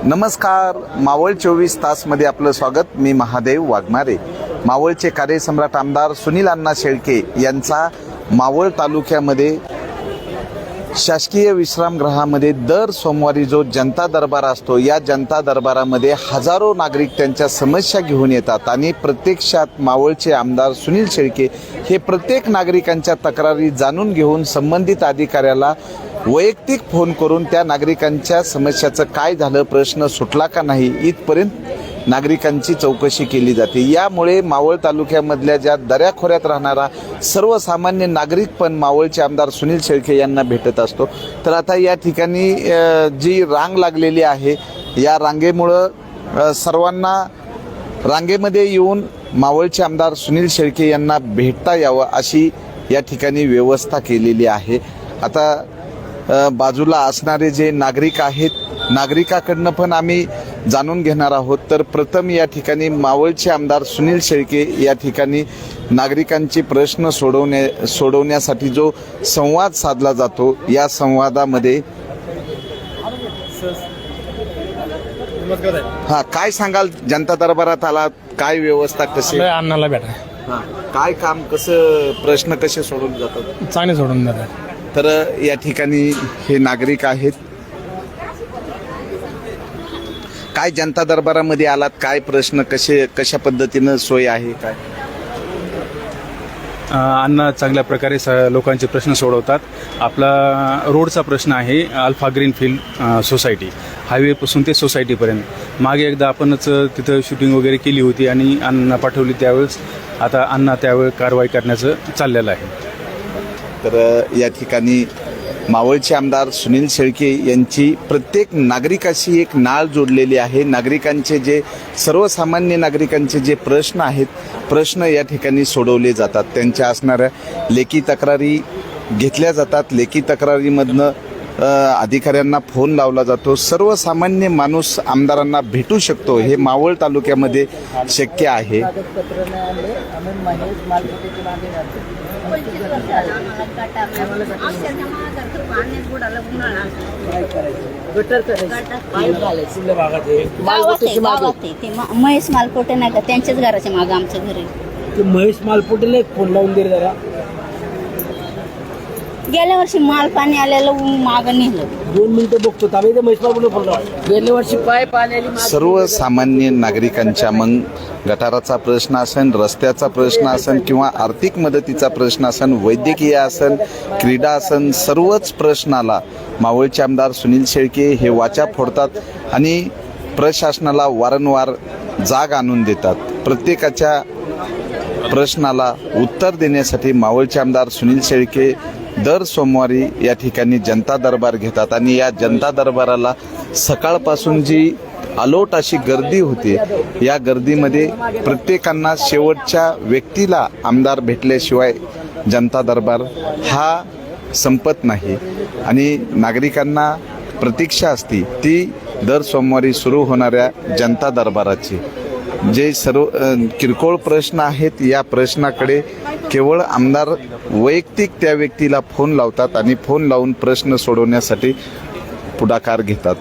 नमस्कार, मावळ 24 तासमध्ये आपलं स्वागत. मी महादेव वाघमारे. मावळचे कार्यसम्राट आमदार सुनील अण्णा शेळके यांचा मावळ तालुक्यामध्ये शासकीय विश्रामगृहामध्ये दर सोमवारी जो जनता दरबार असतो, या जनता दरबारामध्ये हजारो नागरिक त्यांच्या समस्या घेऊन येतात आणि प्रत्यक्षात मावळचे आमदार सुनील शेळके हे प्रत्येक नागरिकांच्या तक्रारी जाणून घेऊन संबंधित अधिकाऱ्याला वैयक्तिक फोन करून त्या नागरिकांच्या समस्याचं काय झालं, प्रश्न सुटला का नाही, इथपर्यंत नागरिकांची चौकशी केली जाते. यामुळे मावळ तालुक्यामधल्या ज्या दऱ्याखोऱ्यात राहणारा सर्वसामान्य नागरिक पण मावळचे आमदार सुनील शेळके यांना भेटत असतो. तर आता या ठिकाणी जी रांग लागलेली आहे, या रांगेमुळं सर्वांना रांगेमध्ये येऊन मावळचे आमदार सुनील शेळके यांना भेटता यावं अशी या ठिकाणी व्यवस्था केलेली आहे. आता बाजूला असणारे जे नागरिक आहेत, नागरिकाकडनं पण आम्ही जाणून घेणार आहोत. तर प्रथम या ठिकाणी मावळचे आमदार सुनील शेळके या ठिकाणी नागरिकांचे प्रश्न सोडवण्यासाठी जो संवाद साधला जातो, या संवादामध्ये काय सांगाल? जनता दरबारात आला, काय व्यवस्था, कशी अण्णाला भेटा, काय काम, कसं प्रश्न कसे सोडवले जातात? चांगले सोडून जातात. तर या ठिकाणी हे नागरिक आहेत. काय जनता दरबारामध्ये आलात, काय प्रश्न, कशा पद्धतीनं सोय आहे, काय? अण्णा चांगल्या प्रकारे लोकांचे प्रश्न सोडवतात. आपला रोडचा प्रश्न आहे अल्फा ग्रीनफील्ड सोसायटी, हायवेपासून ते सोसायटीपर्यंत. मागे एकदा आपणच तिथं शूटिंग वगैरे केली होती आणि अण्णा पाठवली, त्यावेळेस आता अण्णा त्यावेळेस कारवाई करण्याचं चाललेलं आहे. तर या ठिकाणी मावळचे आमदार सुनील शेळके यांची प्रत्येक नागरिकाशी एक नाळ जोडलेली आहे. नागरिकांचे जे सर्वसामान्य नागरिकांचे जे प्रश्न आहेत, प्रश्न या ठिकाणी सोडवले जातात. त्यांच्या असणाऱ्या लेखी तक्रारी घेतल्या जातात. लेखी तक्रारीमधनं अधिकाऱ्यांना फोन लावला जातो. सर्वसामान्य माणूस आमदारांना भेटू शकतो, हे मावळ तालुक्यामध्ये शक्य आहे. महेश मालपोटे नाही का, त्यांच्याच घराच्या मागे आमच्या घरी. महेश मालपोटेला एक फोन लावून दे जरा. गेल्या वर्षी माल पाणी आलेलं मागं नेलं. 2 मिनिटं बघतो आम्ही. महेश मालपोटे फोन लावा. गेल्या वर्षी पाणी आली. सर्वसामान्य नागरिकांच्या मग गटाराचा प्रश्न असेल, रस्त्याचा प्रश्न असेल, किंवा आर्थिक मदतीचा प्रश्न असेल, वैद्यकीय असेल, क्रीडा असेल, सर्वच प्रश्नाला मावळचे आमदार सुनील शेळके हे वाचा फोडतात आणि प्रशासनाला वारंवार जाग आणून देतात. प्रत्येकाच्या प्रश्नाला उत्तर देण्यासाठी मावळचे आमदार सुनील शेळके दर सोमवारी या ठिकाणी जनता दरबार घेतात आणि या जनता दरबाराला सकाळपासून जी अलोट अशी गर्दी होते, या गर्दीमध्ये प्रत्येकांना शेवटच्या व्यक्तीला आमदार भेटल्याशिवाय जनता दरबार हा संपत नाही आणि नागरिकांना प्रतीक्षा असते ती दर सोमवारी सुरू होणाऱ्या जनता दरबाराची. जे सर्व किरकोळ प्रश्न आहेत, या प्रश्नाकडे केवळ आमदार वैयक्तिक त्या व्यक्तीला फोन लावतात आणि फोन लावून प्रश्न सोडवण्यासाठी पुढाकार घेतात.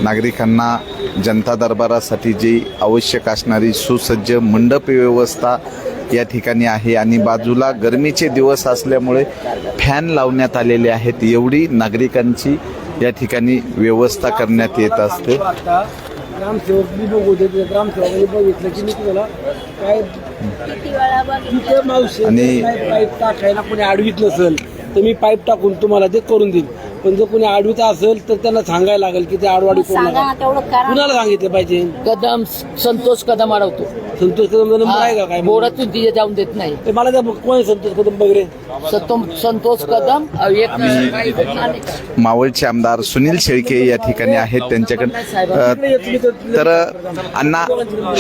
नागरिकांना जनता दरबारासाठी जी आवश्यक असणारी सुसज्ज मंडप व्यवस्था या ठिकाणी आहे आणि बाजूला गरमीचे दिवस असल्यामुळे फॅन लावण्यात आलेले आहेत. एवढी नागरिकांची या ठिकाणी व्यवस्था करण्यात येत असते. ग्रामसेवक मी बघितलं, ग्रामसेवकांनी बघितलं की मी तुला काय आणि पाईप टाकायला कोणी आडवीत नसेल तर मी पाईप टाकून तुम्हाला ते करून देईन. पण जर कोणी आडवीत असेल तर त्यांना सांगायला लागेल की ते आडवाडी कुणाला सांगितलं पाहिजे. कदम संतोष कदम अडवतो. संतोष कदम नंबर आहे का काय? बोरातून तिथे जाऊन देत नाही. ते मला त्या कोण संतोष कदम वगैरे संतोष कदम मावळचे आमदार सुनील शेळके या ठिकाणी आहेत. त्यांच्याकडे तर अण्णा,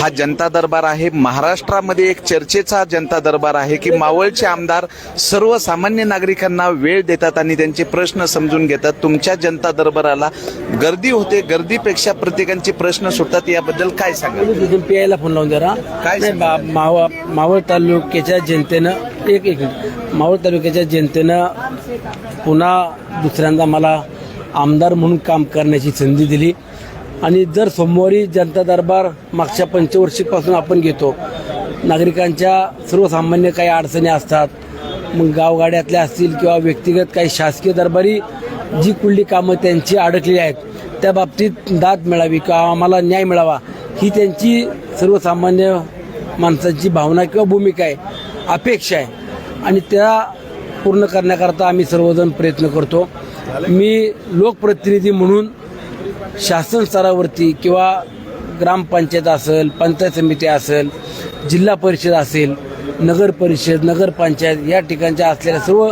हा जनता दरबार आहे, महाराष्ट्रामध्ये एक चर्चेचा जनता दरबार आहे की मावळचे आमदार सर्वसामान्य नागरिकांना वेळ देतात आणि त्यांचे प्रश्न समजून घेतात. तुमच्या जनता दरबाराला गर्दी होते, गर्दीपेक्षा प्रत्येकांचे प्रश्न सुटतात, याबद्दल काय सांगाल? तिथून पियायला फोन लावून जरा काय नाही मावळ तालुक्याच्या जनतेनं एक मिनिट मावळ तालुक्याच्या जनतेनं पुन्हा दुसऱ्यांदा मला आमदार म्हणून काम करण्याची संधी दिली. आणि दर सोमवारी जनता दरबार मागच्या पंचवर्षीपासून आपण घेतो. नागरिकांच्या सर्वसामान्य काही अडचणी असतात, मग गावगाड्यातल्या असतील किंवा व्यक्तिगत काही शासकीय दरबारी जी कुठली कामं त्यांची अडकली आहेत त्या बाबतीत दाद मिळावी किंवा आम्हाला न्याय मिळावा ही त्यांची सर्वसामान्य माणसांची भावना किंवा भूमिका आहे, अपेक्षा आहे. आणि त्या पूर्ण करण्याकरता आम्ही सर्वजण प्रयत्न करतो. मी लोकप्रतिनिधी म्हणून शासन स्तरावरती किंवा ग्रामपंचायत असेल, पंचायत समिती असेल, जिल्हा परिषद असेल, नगर परिषद, नगरपंचायत या ठिकाणच्या असलेल्या सर्व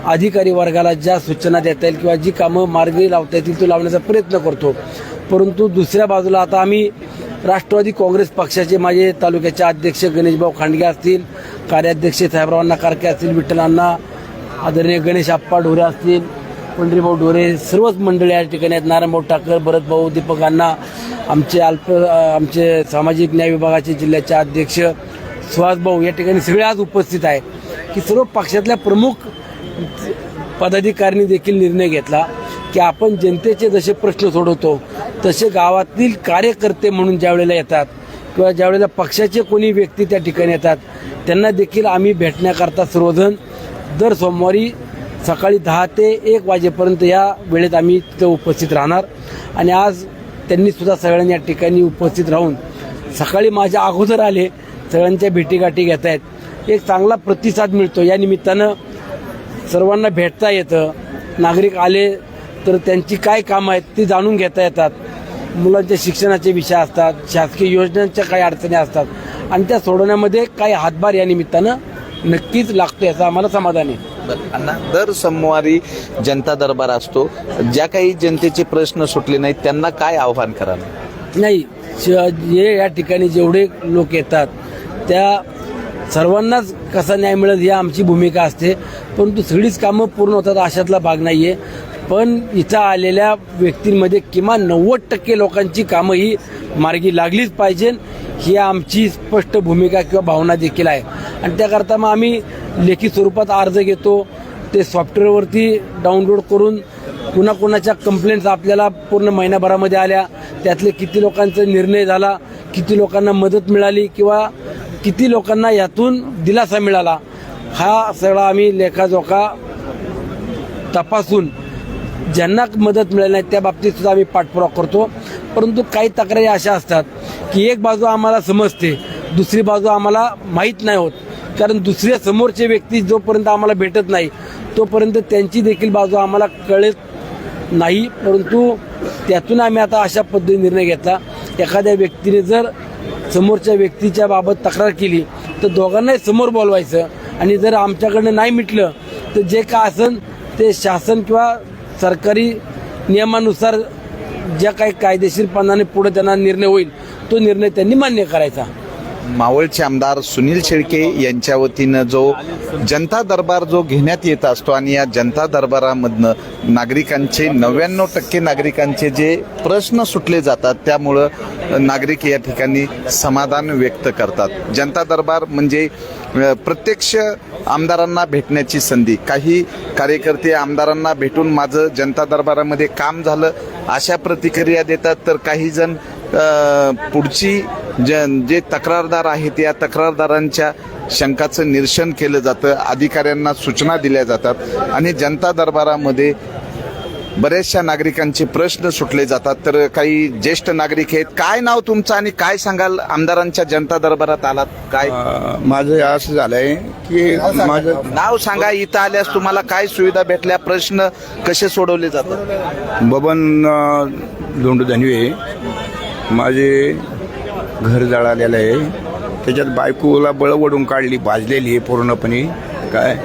अधिकारी वर्गाला ज्या सूचना देता येईल किंवा जी कामं मार्गी लावता येतील तो लावण्याचा प्रयत्न करतो. परंतु दुसऱ्या बाजूला आता आम्ही राष्ट्रवादी काँग्रेस पक्षाचे माझे तालुक्याचे अध्यक्ष गणेशभाऊ खांडगे असतील, कार्याध्यक्ष साहेबरावांना कारके असतील, विठ्ठलांना आदरणीय गणेश आप्पा ढोरे असतील, पंढरीभाऊ ढोरे, सर्वच मंडळी या ठिकाणी आहेत, नारायणभाऊ ठाकर, भरतभाऊ, दीपकांना, आमचे सामाजिक न्याय विभागाचे जिल्ह्याचे अध्यक्ष सुहासभाऊ या ठिकाणी सगळे आज उपस्थित आहे की सर्व पक्षातल्या प्रमुख पदाधिकाऱ्यांनी देखील निर्णय घेतला की आपण जनतेचे जसे प्रश्न सोडवतो तसे गावातील कार्यकर्ते म्हणून ज्या वेळेला येतात किंवा ज्या वेळेला पक्षाचे कोणी व्यक्ती त्या ठिकाणी येतात त्यांना देखील आम्ही भेटण्याकरता सर्वजण दर सोमवारी सकाळी 10 ते 1 वाजेपर्यंत या वेळेत आम्ही तिथं उपस्थित राहणार. आणि आज त्यांनी सुद्धा सगळ्यांनी या ठिकाणी उपस्थित राहून सकाळी माझ्या अगोदर आले, सगळ्यांच्या भेटीगाठी घेत आहेत, एक चांगला प्रतिसाद मिळतो. या निमित्तानं सर्वांना भेटता येतं. नागरिक आले तर त्यांची काय कामं आहेत ती जाणून घेता येतात. मुलांच्या शिक्षणाचे विषय असतात, शासकीय योजनांच्या काही अडचणी असतात आणि त्या सोडवण्यामध्ये काही हातभार या निमित्तानं नक्कीच लागतो, याचं आम्हाला समाधान आहे. अण्णा, दर सोमवारी जनता दरबार असतो, ज्या काही जनतेचे प्रश्न सुटले नाहीत त्यांना काय आव्हान कराल? नाही, जे या ठिकाणी जेवढे लोक येतात त्या सर्वांनाच कसा न्याय मिळेल ही आमची भूमिका असते. परंतु सगळीच कामं पूर्ण होतात अशातला भाग नाही आहे. पण इथं आलेल्या व्यक्तींमध्ये किमान 90% लोकांची कामं ही मार्गी लागलीच पाहिजे ही आमची स्पष्ट भूमिका किंवा भावना देखील आहे. आणि त्याकरता मग आम्ही लेखी स्वरूपात अर्ज घेतो, ते सॉफ्टवेअरवरती डाउनलोड करून कुणाकुणाच्या कंप्लेंट्स आपल्याला पूर्ण महिनाभरामध्ये आल्या, त्यातले किती लोकांचा निर्णय झाला, किती लोकांना मदत मिळाली किंवा किती लोकांना यातून दिलासा मिळाला, हा सगळा आम्ही लेखाजोखा तपासून ज्यांना मदत मिळाली नाही त्या बाबतीत सुद्धा आम्ही पाठपुरावा करतो. परंतु काही तक्रारी अशा असतात की एक बाजू आम्हाला समजते, दुसरी बाजू आम्हाला माहीत नाही होत. कारण दुसऱ्या समोरचे व्यक्ती जोपर्यंत आम्हाला भेटत नाही तोपर्यंत त्यांची देखील बाजू आम्हाला कळत नाही. परंतु त्यातून आम्ही आता अशा पद्धतीने निर्णय घेतला, एखाद्या व्यक्तीने जर समोरच्या व्यक्तीच्या बाबत तक्रार केली तर दोघांनाही समोर बोलवायचं आणि जर आमच्याकडनं नाही मिटलं तर जे काय असेल ते शासन किंवा सरकारी नियमानुसार ज्या काही कायदेशीरपणाने पुढे त्यांना निर्णय होईल तो निर्णय त्यांनी मान्य करायचा. मावळचे आमदार सुनील शेळके यांच्या वतीनं जो जनता दरबार जो घेण्यात येत असतो आणि या जनता दरबारामधनं नागरिकांचे 99% नागरिकांचे जे प्रश्न सुटले जातात, त्यामुळं नागरिक या ठिकाणी समाधान व्यक्त करतात. जनता दरबार म्हणजे प्रत्यक्ष आमदारांना भेटण्याची संधी. काही कार्यकर्ते आमदारांना भेटून माझं जनता दरबारामध्ये काम झालं अशा प्रतिक्रिया देतात, तर काही जण पुढची जे तक्रारदार आहेत या तक्रारदारांच्या शंकाचं निरसन केलं जातं, अधिकाऱ्यांना सूचना दिल्या जातात आणि जनता दरबारामध्ये बऱ्याचशा नागरिकांचे प्रश्न सुटले जातात. तर काही ज्येष्ठ नागरिक आहेत. काय नाव तुमचं आणि काय सांगाल? आमदारांच्या जनता दरबारात आलात, काय माझं असं झालंय की माझं नाव सांगा, इथं आल्यास तुम्हाला काय सुविधा भेटल्या, प्रश्न कसे सोडवले जातात? बबन धोंडू धनवे, माझे घर जळालेलं आहे, त्याच्यात बायकोला बळवडून काढली, भाजलेली आहे पूर्णपणे काय,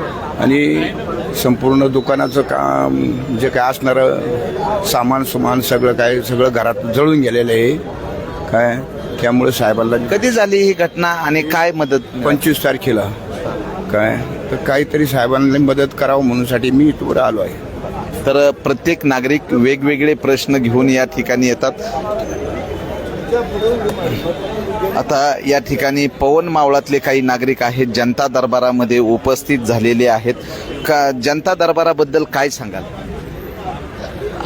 आणि संपूर्ण दुकानाचं काम जे काय असणारं सामान सगळं घरात जळून गेलेलं आहे काय. त्यामुळे साहेबांना कधी झाली ही घटना आणि काय मदत? 25 तारखेला काय, तर काहीतरी साहेबांना मदत करावं म्हणूनसाठी मी इथवर आलो आहे. तर प्रत्येक नागरिक वेगवेगळे प्रश्न घेऊन या ठिकाणी येतात. आता या ठिकाणी पवन मावळातले काही नागरिक आहेत, जनता दरबारामध्ये उपस्थित झालेले आहेत. का जनता दरबाराबद्दल काय सांगाल?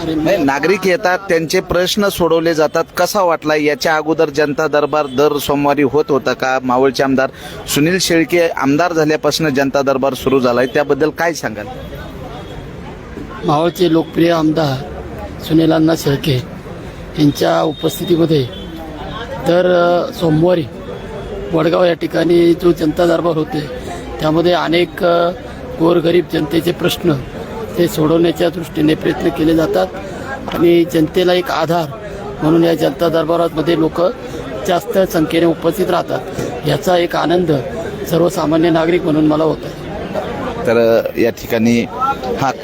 नाही, नागरिक येतात, त्यांचे प्रश्न सोडवले जातात. कसा वाटला? याच्या अगोदर जनता दरबार दर सोमवारी होत होता का? मावळचे आमदार सुनील शेळके आमदार झाल्यापासून जनता दरबार सुरू झालाय, त्याबद्दल काय सांगाल? मावळचे लोकप्रिय आमदार सुनील अण्णा शेळके यांच्या उपस्थितीमध्ये दर सोमवारी वडगाव या ठिकाणी जो जनता दरबार होते त्यामध्ये अनेक गोरगरीब जनतेचे प्रश्न ते सोडवण्याच्या दृष्टीने प्रयत्न केले जातात आणि जनतेला एक आधार म्हणून या जनता दरबारामध्ये लोक जास्त संख्येने उपस्थित राहतात. याचा एक आनंद सर्वसामान्य नागरिक म्हणून मला होत आहे. तर या ठिकाणी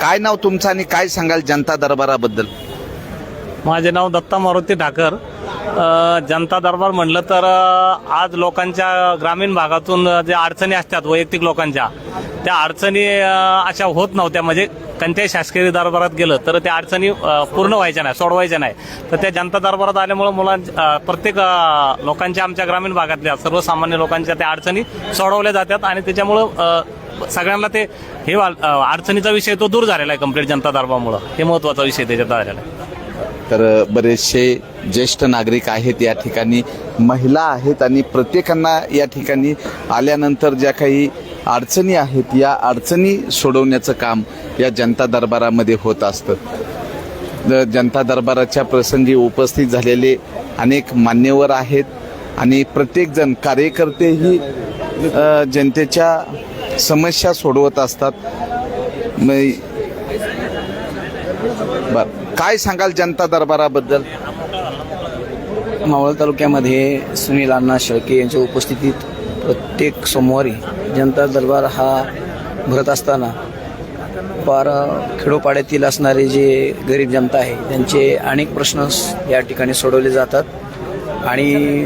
काय नाव तुमचं आणि काय सांगाल जनता दरबाराबद्दल? माझे नाव दत्ता मारुती ठाकर. जनता दरबार म्हणलं तर आज लोकांच्या ग्रामीण भागातून जे अडचणी असतात वैयक्तिक लोकांच्या, त्या अडचणी अशा होत नव्हत्या. म्हणजे कोणत्याही शासकीय दरबारात गेलं तर त्या अडचणी पूर्ण व्हायच्या नाही, सोडवायच्या नाही. तर त्या जनता दरबारात आल्यामुळं प्रत्येक लोकांच्या, आमच्या ग्रामीण भागातल्या सर्वसामान्य लोकांच्या त्या अडचणी सोडवल्या जातात आणि त्याच्यामुळं सगळ्यांना ते हे अडचणीचा विषय तो दूर झालेला आहे कंप्लीट जनता दरबारामुळं. हे महत्त्वाचा विषय त्याच्यात झालेला आहे. तर बरेचसे ज्येष्ठ नागरिक आहेत या ठिकाणी, महिला आहेत आणि प्रत्येकांना या ठिकाणी आल्यानंतर ज्या काही अडचणी आहेत या अडचणी सोडवण्याचं काम या जनता दरबारामध्ये होत असतं. जनता दरबाराच्या प्रसंगी उपस्थित झालेले अनेक मान्यवर आहेत आणि प्रत्येकजण कार्यकर्तेही जनतेच्या समस्या सोडवत असतात. बर, काय सांगाल जनता दरबाराबद्दल? मावळ तालुक्यामध्ये सुनील अण्णा शेळके यांच्या उपस्थितीत प्रत्येक सोमवारी जनता दरबार हा भरत असताना पार खेडोपाड्यातील असणारे जे गरीब जनता आहे त्यांचे अनेक प्रश्न या ठिकाणी सोडवले जातात आणि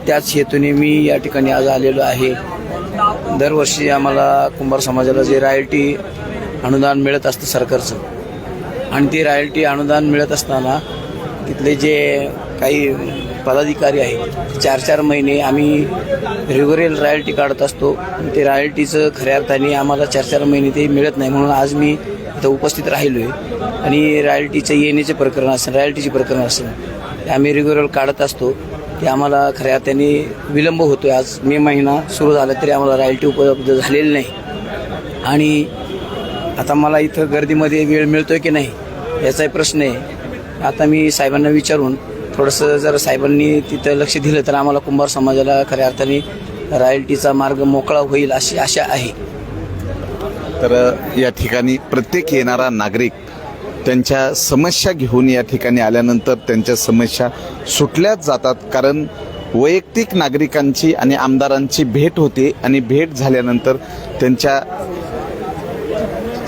त्याच हेतूने मी या ठिकाणी आज आलेलो आहे. दरवर्षी आम्हाला कुंभार समाजाला जे रॉयल्टी अनुदान मिळत असतं सरकारचं आणि ते रॉयल्टी अनुदान मिळत असताना तिथले जे काही पदाधिकारी आहेत 4-4 महिने आम्ही रेग्युलर रॉयल्टी काढत असतो. ते रॉयल्टीचं खऱ्या अर्थाने आम्हाला 4-4 महिने ते मिळत नाही. म्हणून आज मी इथं उपस्थित राहिलो आहे आणि रॉयल्टीचं येण्याचे प्रकरण असेल, रॉयल्टीचे प्रकरण असेल ते आम्ही रेग्युलर काढत असतो. ते आम्हाला खऱ्या अर्थाने विलंब होतो आहे. आज मे महिना सुरू झाला तरी आम्हाला रॉयल्टी उपलब्ध झालेली नाही आणि आता मला इथं गर्दीमध्ये वेळ मिळतोय की नाही याचाही प्रश्न आहे. आता मी साहेबांना विचारून थोडंसं जर साहेबांनी तिथं लक्ष दिलं तर आम्हाला कुंभार समाजाला खऱ्या अर्थाने रॉयल्टीचा मार्ग मोकळा होईल अशी आशा आहे. तर या ठिकाणी प्रत्येक येणारा नागरिक त्यांच्या समस्या घेऊन या ठिकाणी आल्यानंतर त्यांच्या समस्या सुटल्याच जातात. कारण वैयक्तिक नागरिकांची आणि आमदारांची भेट होते आणि भेट झाल्यानंतर त्यांच्या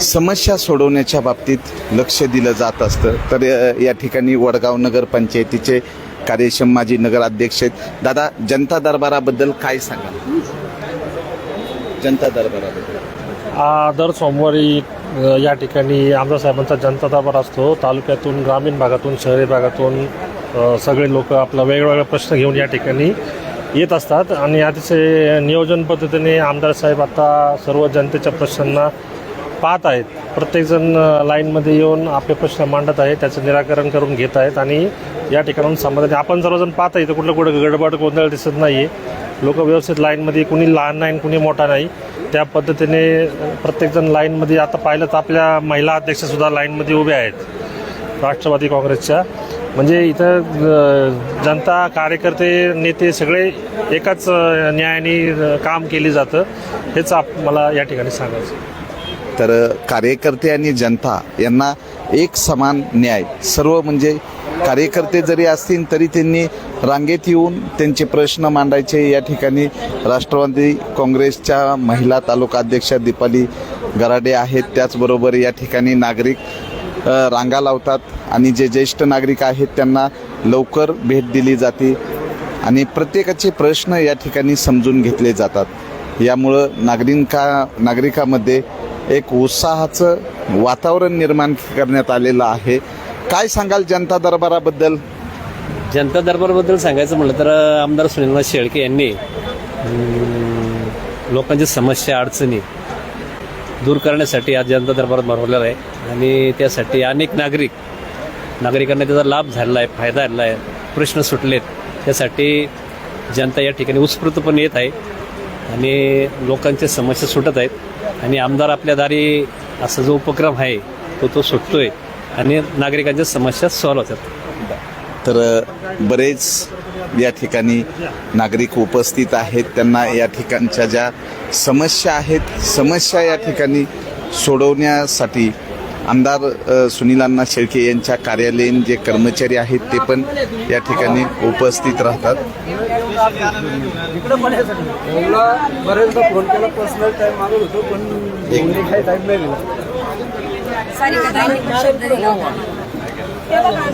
समस्या सोडवण्याच्या बाबतीत लक्ष दिलं जात असतं. तर या ठिकाणी वडगाव नगर पंचायतीचे कार्यक्षम माजी नगराध्यक्ष आहेत. दादा, जनता दरबाराबद्दल काय सांगा? जनता दरबाराबद्दल दर सोमवारी या ठिकाणी आमदार साहेबांचा जनता दरबार असतो. तालुक्यातून, ग्रामीण भागातून, शहरी भागातून सगळे लोक आपला वेगवेगळे प्रश्न घेऊन या ठिकाणी येत असतात आणि अतिशय नियोजन पद्धतीने आमदार साहेब आता सर्व जनतेच्या प्रश्नांना पाहत आहेत. प्रत्येकजण लाईनमध्ये येऊन आपले प्रश्न मांडत आहेत, त्याचं निराकरण करून घेत आहेत आणि या ठिकाणाहून समाधानी आपण सर्वजण पाहता इथं कुठं गडबड गोंधळ दिसत नाही आहे. लोक व्यवस्थित लाईनमध्ये, कुणी लहान नाही कुणी मोठा नाही, त्या पद्धतीने प्रत्येकजण लाईनमध्ये. आता पाहिलं तर आपल्या महिला अध्यक्षसुद्धा लाईनमध्ये उभ्या आहेत राष्ट्रवादी काँग्रेसच्या. म्हणजे इथं जनता, कार्यकर्ते, नेते सगळे एकाच न्यायाने काम केले जातं, हेच मला या ठिकाणी सांगायचं. तर कार्यकर्ते आणि जनता यांना एक समान न्याय, सर्व म्हणजे कार्यकर्ते जरी असतील तरी त्यांनी रांगेत येऊन त्यांचे प्रश्न मांडायचे. या ठिकाणी राष्ट्रवादी काँग्रेसच्या महिला तालुका अध्यक्षा दीपाली गराडे आहेत. त्याचबरोबर या ठिकाणी नागरिक रांगा लावतात आणि जे ज्येष्ठ नागरिक आहेत त्यांना लवकर भेट दिली जाते आणि प्रत्येकाचे प्रश्न या ठिकाणी समजून घेतले जातात. यामुळं नागरिकामध्ये एक उत्साहाचं वातावरण निर्माण करण्यात आलेलं आहे. काय सांगाल जनता दरबाराबद्दल? जनता दरबारबद्दल सांगायचं म्हटलं तर आमदार सुनीलनाथ शेळके यांनी लोकांची समस्या अडचणी दूर करण्यासाठी आज जनता दरबार भरवलेला आहे आणि त्यासाठी अनेक नागरिकांना त्याचा लाभ झालेला आहे, फायदा झालेला आहे, प्रश्न सुटलेत. त्यासाठी जनता या ठिकाणी उत्स्फूर्तपणे येत आहे आणि लोकांच्या समस्या सुटत आहेत आणि आमदार आपल्या दारी असा जो उपक्रम आहे तो सुटतोय आणि नागरिकांच्या समस्या सॉल्व्ह होतात. तर बरेच या ठिकाणी नागरिक उपस्थित आहेत. त्यांना या ठिकाणच्या ज्या समस्या आहेत, समस्या या ठिकाणी सोडवण्यासाठी आमदार सुनीलांना शेळके यांच्या कार्यालयीन जे कर्मचारी आहेत ते पण या ठिकाणी उपस्थित राहतात. बरेचदा फोन केला, पर्सनल टाइम मागत होतो पण काही टाइम नाही दिला.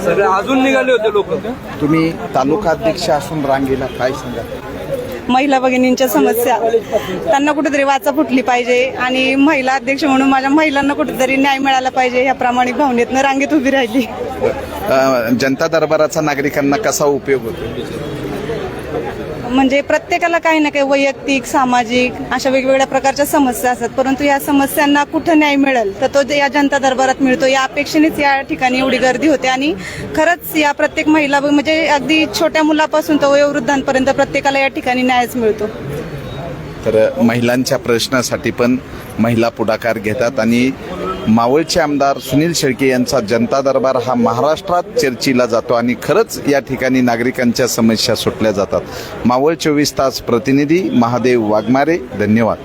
सगळे अजून निघाले होते लोक. तुम्ही तालुका अध्यक्ष असून रांगेला, काय सांगा? महिला भगिनींच्या समस्या त्यांना कुठेतरी वाचा फुटली पाहिजे आणि महिला अध्यक्ष म्हणून माझ्या महिलांना कुठेतरी न्याय मिळाला पाहिजे या प्रामाणिक भावनेतनं रांगेत उभी राहिली. जनता दरबाराचा नागरिकांना कसा उपयोग होतो? म्हणजे प्रत्येकाला काही ना काही वैयक्तिक, सामाजिक अशा वेगवेगळ्या प्रकारच्या समस्या असतात, परंतु या समस्यांना कुठं न्याय मिळेल तर तो या जनता दरबारात मिळतो. या अपेक्षेनेच या ठिकाणी एवढी गर्दी होते आणि खरंच या प्रत्येक महिला म्हणजे अगदी छोट्या मुलापासून तर वयोवृद्धांपर्यंत प्रत्येकाला या ठिकाणी न्यायच मिळतो. तर महिलांच्या प्रश्नासाठी पण महिला पुढाकार घेतात आणि मावळचे आमदार सुनील शेळके यांचा जनता दरबार हा महाराष्ट्रात चर्चेला जातो आणि खरंच या ठिकाणी नागरिकांच्या समस्या सुटल्या जातात. मावळ 24 तास प्रतिनिधी महादेव वाघमारे, धन्यवाद.